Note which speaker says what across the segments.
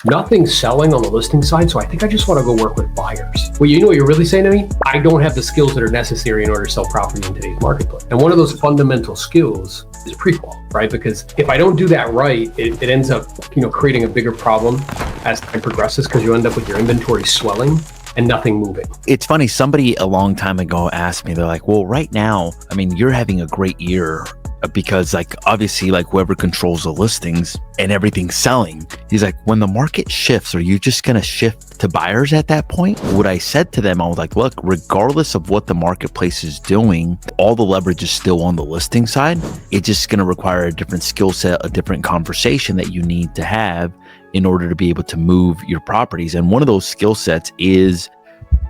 Speaker 1: Nothing's selling on the listing side, so I think I just want to go work with buyers. Well, you know what you're really saying to me? I don't have the skills that are necessary in order to sell property in today's marketplace. And one of those fundamental skills is pre-qual, right? Because if I don't do that right, it ends up, creating a bigger problem as time progresses, because you end up with your inventory swelling and nothing moving.
Speaker 2: It's funny, somebody a long time ago asked me, they're like, well, right now, you're having a great year because obviously whoever controls the listings and everything's selling. He's like, when the market shifts, are you just going to shift to buyers at that point? What I said to them, I was like, look, regardless of what the marketplace is doing, all the leverage is still on the listing side. It's just going to require a different skill set, a different conversation that you need to have in order to be able to move your properties. And one of those skill sets is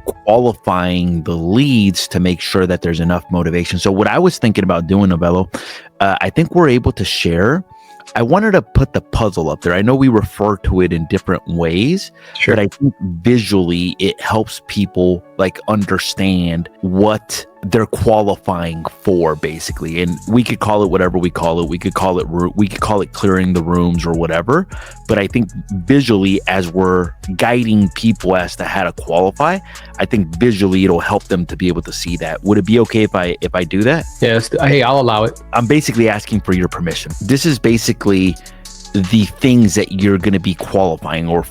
Speaker 2: qualifying the leads to make sure that there's enough motivation. So what I was thinking about doing, Novello, I think we're able to share. I wanted to put the puzzle up there. I know we refer to it in different ways,
Speaker 1: Sure.
Speaker 2: But I think visually it helps people understand what they're qualifying for, basically. And we could call it whatever we call it. We could call it clearing the rooms or whatever. But I think visually, as we're guiding people as to how to qualify, I think visually it'll help them to be able to see that. Would it be okay if I do that?
Speaker 1: Yes. Hey, I'll allow it.
Speaker 2: I'm basically asking for your permission. This is basically the things that you're going to be qualifying or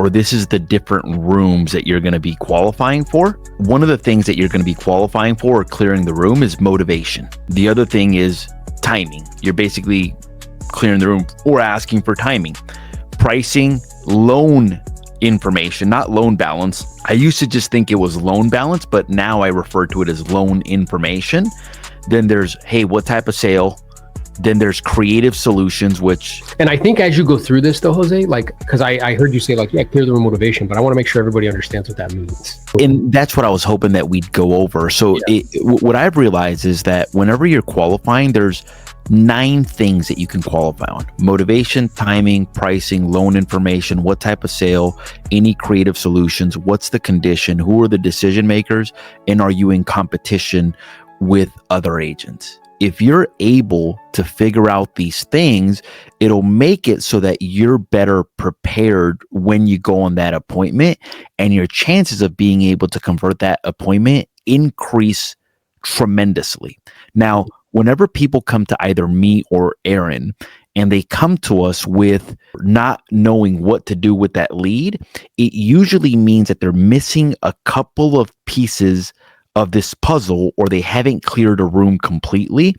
Speaker 2: this is the different rooms that you're going to be qualifying for. One of the things that you're going to be qualifying for or clearing the room is motivation. The other thing is timing. You're basically clearing the room or asking for timing. Pricing, loan information, not loan balance. I used to just think it was loan balance, but now I refer to it as loan information. Then there's, hey, what type of sale? Then there's creative solutions, which...
Speaker 1: And I think as you go through this though, Jose, because I heard you say clear the room motivation, but I want to make sure everybody understands what that means.
Speaker 2: And that's what I was hoping that we'd go over. So what I've realized is that whenever you're qualifying, there's 9 things that you can qualify on: motivation, timing, pricing, loan information, what type of sale, any creative solutions, what's the condition, who are the decision makers, and are you in competition with other agents? If you're able to figure out these things, it'll make it so that you're better prepared when you go on that appointment, and your chances of being able to convert that appointment increase tremendously. Now, whenever people come to either me or Aaron, and they come to us with not knowing what to do with that lead, it usually means that they're missing a couple of pieces of this puzzle, or they haven't cleared a room completely,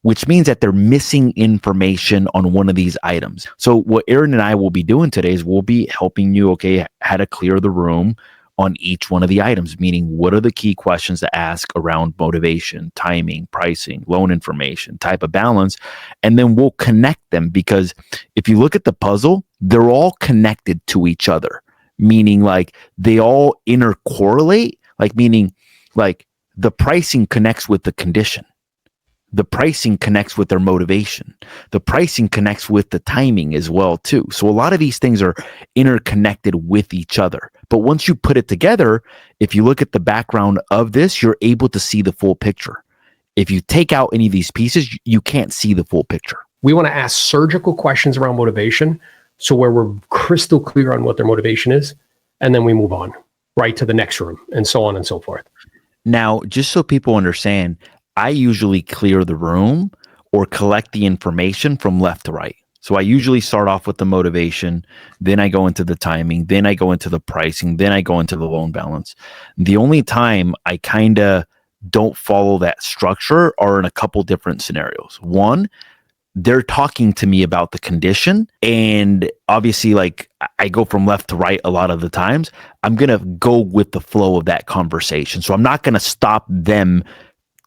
Speaker 2: which means that they're missing information on one of these items. So what Aaron and I will be doing today is we'll be helping you, how to clear the room on each one of the items, meaning what are the key questions to ask around motivation, timing, pricing, loan information, type of balance, and then we'll connect them, because if you look at the puzzle, they're all connected to each other, meaning they all intercorrelate, meaning the pricing connects with the condition. The pricing connects with their motivation. The pricing connects with the timing as well, too. So a lot of these things are interconnected with each other. But once you put it together, if you look at the background of this, you're able to see the full picture. If you take out any of these pieces, you can't see the full picture.
Speaker 1: We want to ask surgical questions around motivation, so where we're crystal clear on what their motivation is, and then we move on right to the next room, and so on and so forth.
Speaker 2: Now, just so people understand, I usually clear the room or collect the information from left to right. So I usually start off with the motivation, then I go into the timing, then I go into the pricing, then I go into the loan balance. The only time I kind of don't follow that structure are in a couple different scenarios. One, they're talking to me about the condition, and obviously I go from left to right a lot of the times. I'm going to go with the flow of that conversation. So I'm not going to stop them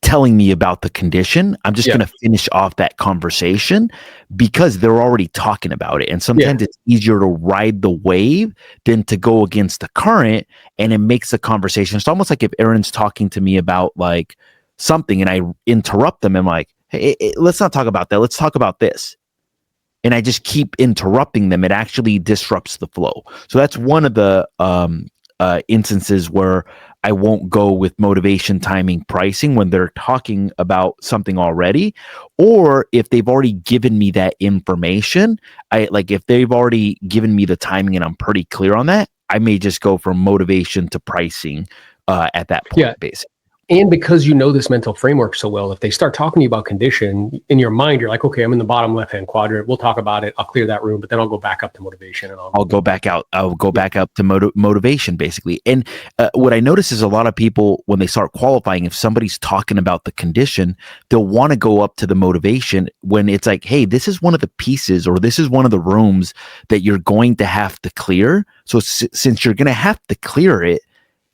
Speaker 2: telling me about the condition. I'm just going to finish off that conversation because they're already talking about it. And sometimes it's easier to ride the wave than to go against the current, and it makes the conversation. It's almost like if Aaron's talking to me about something and I interrupt them, and hey, let's not talk about that. Let's talk about this. And I just keep interrupting them. It actually disrupts the flow. So that's one of the instances where I won't go with motivation, timing, pricing when they're talking about something already. Or if they've already given me that information, if they've already given me the timing and I'm pretty clear on that, I may just go from motivation to pricing at that point, basically.
Speaker 1: And because you know this mental framework so well, if they start talking to you about condition, in your mind, you're like, okay, I'm in the bottom left-hand quadrant. We'll talk about it. I'll clear that room, but then I'll go back up to motivation. And
Speaker 2: I'll go back out. I'll go back up to motivation, basically. And what I notice is a lot of people, when they start qualifying, if somebody's talking about the condition, they'll want to go up to the motivation when it's like, hey, this is one of the pieces or this is one of the rooms that you're going to have to clear. So since you're going to have to clear it,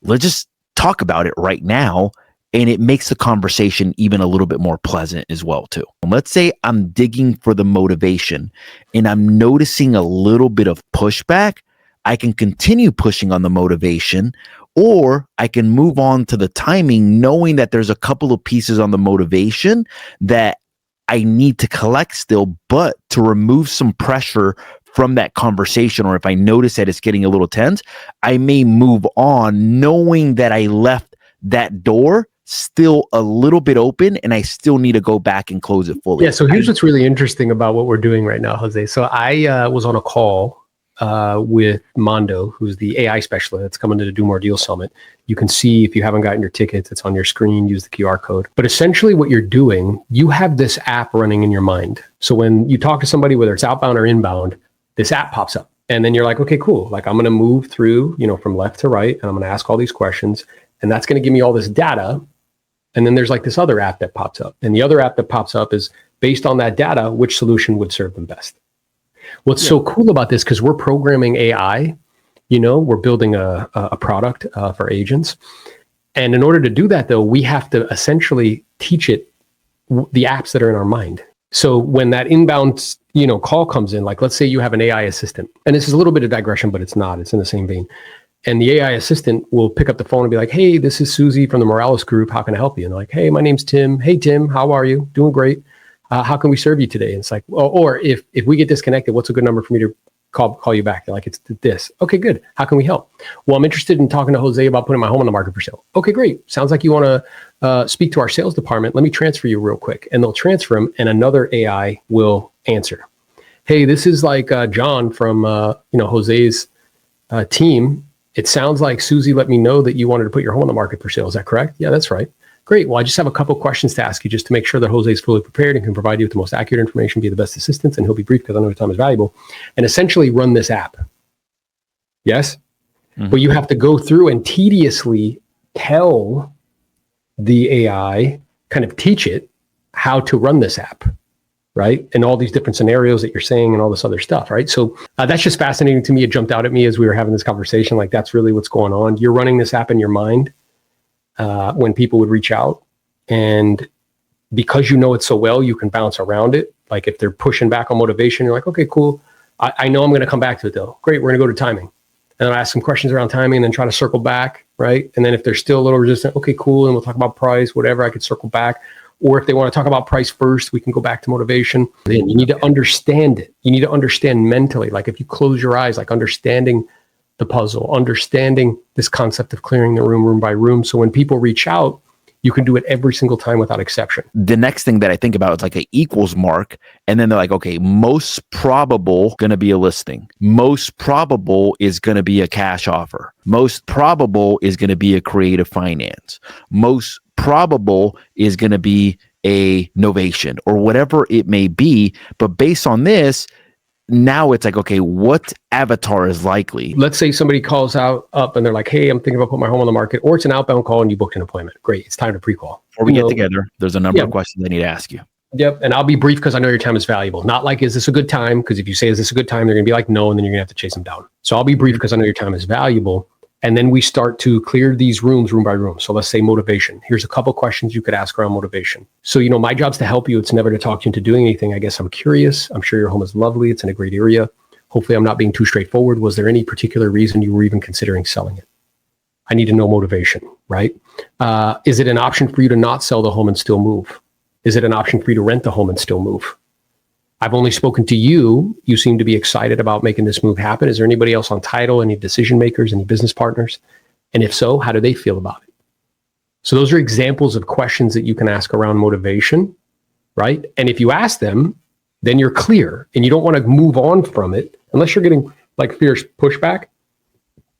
Speaker 2: let's just talk about it right now. And it makes the conversation even a little bit more pleasant as well, too. Let's say I'm digging for the motivation and I'm noticing a little bit of pushback. I can continue pushing on the motivation, or I can move on to the timing, knowing that there's a couple of pieces on the motivation that I need to collect still, but to remove some pressure from that conversation, or if I notice that it's getting a little tense, I may move on knowing that I left that door still a little bit open and I still need to go back and close it fully.
Speaker 1: Yeah. So here's what's really interesting about what we're doing right now, Jose. So I was on a call with Mondo, who's the AI specialist that's coming to the Do More Deal Summit. You can see if you haven't gotten your tickets, it's on your screen, use the QR code. But essentially what you're doing, you have this app running in your mind. So when you talk to somebody, whether it's outbound or inbound, this app pops up. And then you're like, okay, cool. Like I'm going to move through, from left to right, and I'm going to ask all these questions. And that's going to give me all this data. And then there's like this other app that pops up. And the other app that pops up is based on that data, which solution would serve them best. What's so cool about this, because we're programming AI, we're building a product for agents. And in order to do that, though, we have to essentially teach it the apps that are in our mind. So when that inbound, call comes in, like let's say you have an AI assistant, and this is a little bit of digression, but it's not, it's in the same vein. And the AI assistant will pick up the phone and be like, hey, this is Susie from the Morales Group. How can I help you? And they're like, hey, my name's Tim. Hey, Tim, how are you? Doing great. How can we serve you today? And it's like, well, or if we get disconnected, what's a good number for me to call you back? They're like, it's this. Okay, good. How can we help? Well, I'm interested in talking to Jose about putting my home on the market for sale. Okay, great. Sounds like you want to speak to our sales department. Let me transfer you real quick. And they'll transfer him and another AI will answer. Hey, this is like John from Jose's team. It sounds like Susie let me know that you wanted to put your home on the market for sale. Is that correct? Yeah, that's right. Great. Well, I just have a couple questions to ask you just to make sure that Jose is fully prepared and can provide you with the most accurate information, be the best assistance, and he'll be brief because I know your time is valuable, and essentially run this app. Yes? Mm-hmm. But you have to go through and tediously tell the AI, kind of teach it how to run this app, right? And all these different scenarios that you're saying and all this other stuff, right? So that's just fascinating to me. It jumped out at me as we were having this conversation. Like, that's really what's going on. You're running this app in your mind when people would reach out. And because you know it so well, you can bounce around it. Like if they're pushing back on motivation, you're like, okay, cool. I know I'm going to come back to it though. Great, we're going to go to timing. And I'll ask some questions around timing and then try to circle back, right? And then if they're still a little resistant, okay, cool. And we'll talk about price, whatever, I could circle back. Or if they want to talk about price first, we can go back to motivation. Then you need to understand it. You need to understand mentally. Like if you close your eyes, like understanding the puzzle, understanding this concept of clearing the room by room. So when people reach out, you can do it every single time without exception.
Speaker 2: The next thing that I think about is like an equals mark. And then they're like, okay, most probable going to be a listing. Most probable is going to be a cash offer. Most probable is going to be a creative finance. Most probable is going to be a novation or whatever it may be. But based on this, now it's like, okay, what avatar is likely?
Speaker 1: Let's say somebody calls up and they're like, hey, I'm thinking about putting my home on the market, or it's an outbound call and you booked an appointment. Great. It's time to pre-call.
Speaker 2: Before we get together, there's a number of questions I need to ask you.
Speaker 1: Yep. And I'll be brief because I know your time is valuable. Not like, is this a good time? Because if you say, is this a good time? They're going to be like, no. And then you're going to have to chase them down. So I'll be brief because I know your time is valuable. And then we start to clear these rooms room by room. So let's say motivation. Here's a couple questions you could ask around motivation. So, my job's to help you. It's never to talk you into doing anything. I guess I'm curious. I'm sure your home is lovely. It's in a great area. Hopefully I'm not being too straightforward. Was there any particular reason you were even considering selling it? I need to know motivation, right? Is it an option for you to not sell the home and still move? Is it an option for you to rent the home and still move? I've only spoken to you. You seem to be excited about making this move happen. Is there anybody else on title, any decision makers, any business partners? And if so, how do they feel about it? So those are examples of questions that you can ask around motivation, right? And if you ask them, then you're clear and you don't want to move on from it unless you're getting like fierce pushback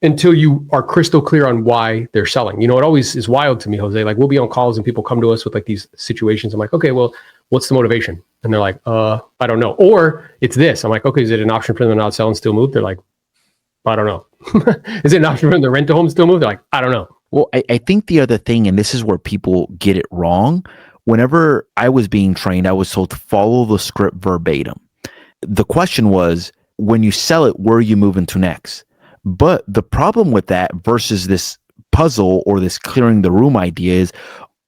Speaker 1: until you are crystal clear on why they're selling. You know, it always is wild to me, Jose. Like we'll be on calls and people come to us with like these situations. I'm like, okay, well, what's the motivation? And they're like, I don't know. Or it's this. I'm like, okay, is it an option for them to not sell and still move? They're like, I don't know. Is it an option for them to rent a home and still move? They're like, I don't know.
Speaker 2: Well, I think the other thing, and this is where people get it wrong, whenever I was being trained, I was told to follow the script verbatim. The question was, when you sell it, where are you moving to next? But the problem with that versus this puzzle or this clearing the room idea is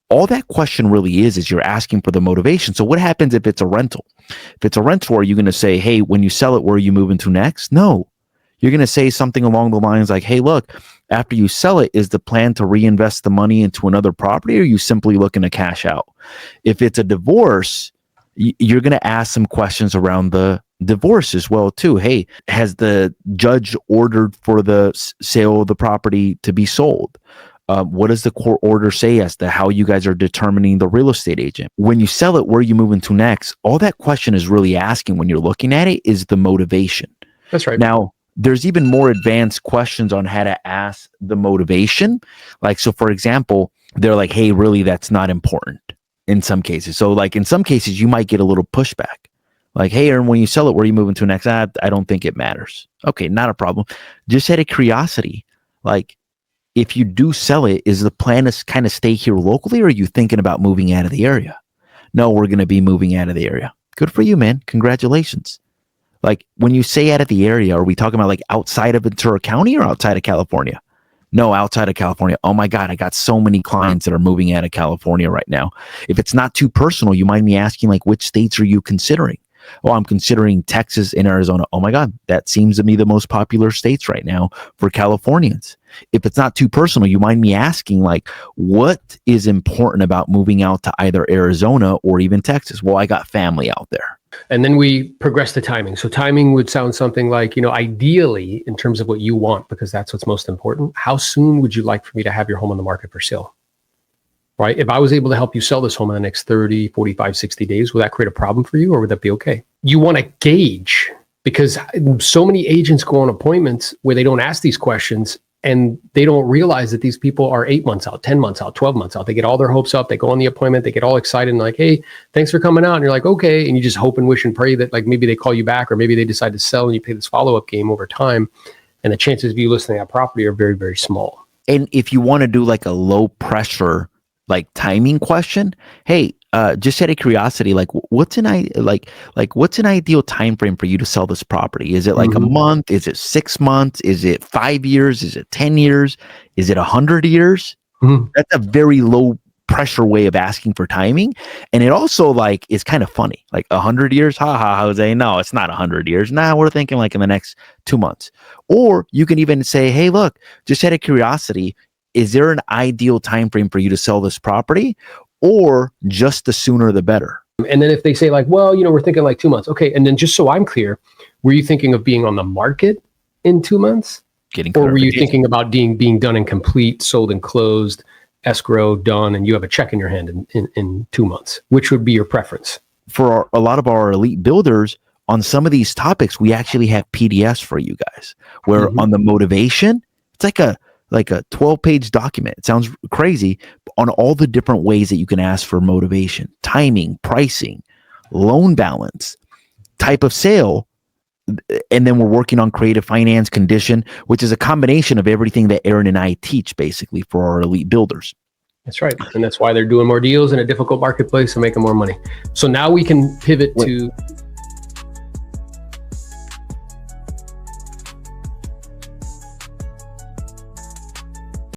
Speaker 2: all that question really is you're asking for the motivation. So what happens if it's a rental? If it's a rental, are you going to say, hey, when you sell it, where are you moving to next? No. You're going to say something along the lines like, hey, look, after you sell it, is the plan to reinvest the money into another property, or are you simply looking to cash out? If it's a divorce, you're going to ask some questions around the divorce as well, too. Hey, has the judge ordered for the sale of the property to be sold? What does the court order say as to how you guys are determining the real estate agent? When you sell it, where are you moving to next? All that question is really asking when you're looking at it is the motivation.
Speaker 1: That's right.
Speaker 2: Now, there's even more advanced questions on how to ask the motivation. Like, so for example, they're like, hey, really, that's not important in some cases. So like in some cases, you might get a little pushback. Like, hey, Aaron, when you sell it, where are you moving to next? I don't think it matters. Okay, not a problem. Just out of curiosity, like if you do sell it, is the plan to kind of stay here locally, or are you thinking about moving out of the area? No, we're going to be moving out of the area. Good for you, man. Congratulations. Like when you say out of the area, are we talking about like outside of Ventura County or outside of California? No, outside of California. Oh my God, I got so many clients that are moving out of California right now. If it's not too personal, you mind me asking, like, which states are you considering? Oh, I'm considering Texas and Arizona. Oh my God, that seems to be the most popular states right now for Californians. If it's not too personal, you mind me asking, like, what is important about moving out to either Arizona or even Texas? Well, I got family out there.
Speaker 1: And then we progress the timing. So timing would sound something like, you know, ideally in terms of what you want, because that's what's most important. How soon would you like for me to have your home on the market for sale? Right? If I was able to help you sell this home in the next 30, 45, 60 days, would that create a problem for you, or would that be okay? You want to gauge, because so many agents go on appointments where they don't ask these questions and they don't realize that these people are 8 months out, 10 months out, 12 months out. They get all their hopes up. They go on the appointment. They get all excited and like, hey, thanks for coming out. And you're like, okay. And you just hope and wish and pray that like maybe they call you back, or maybe they decide to sell and you play this follow-up game over time. And the chances of you listing that property are very, very small.
Speaker 2: And if you want to do like a low pressure, like timing question, hey, just out of curiosity, like what's an ideal time frame for you to sell this property? Is it like a month? Is it 6 months? Is it 5 years? Is it 10 years? Is it 100 years? That's a very low pressure way of asking for timing. And it also like is kind of funny, like 100 years. Ha ha, Jose. No, it's not 100 years. Nah, we're thinking like in the next 2 months. Or you can even say, hey, look, just out of curiosity, is there an ideal time frame for you to sell this property, or just the sooner the better?
Speaker 1: And then if they say like, well, you know, we're thinking like 2 months. Okay. And then just so I'm clear, were you thinking of being on the market in 2 months? Or were you thinking about being done and complete, sold and closed, escrow done, and you have a check in your hand in 2 months? Which would be your preference? For
Speaker 2: a lot of our elite builders, on some of these topics, we actually have PDFs for you guys, where on the motivation, it's like a 12-page document. It sounds crazy, but on all the different ways that you can ask for motivation, timing, pricing, loan balance, type of sale. And then we're working on creative finance, condition, which is a combination of everything that Aaron and I teach basically for our elite builders.
Speaker 1: That's right. And that's why they're doing more deals in a difficult marketplace and making more money. So now we can pivot to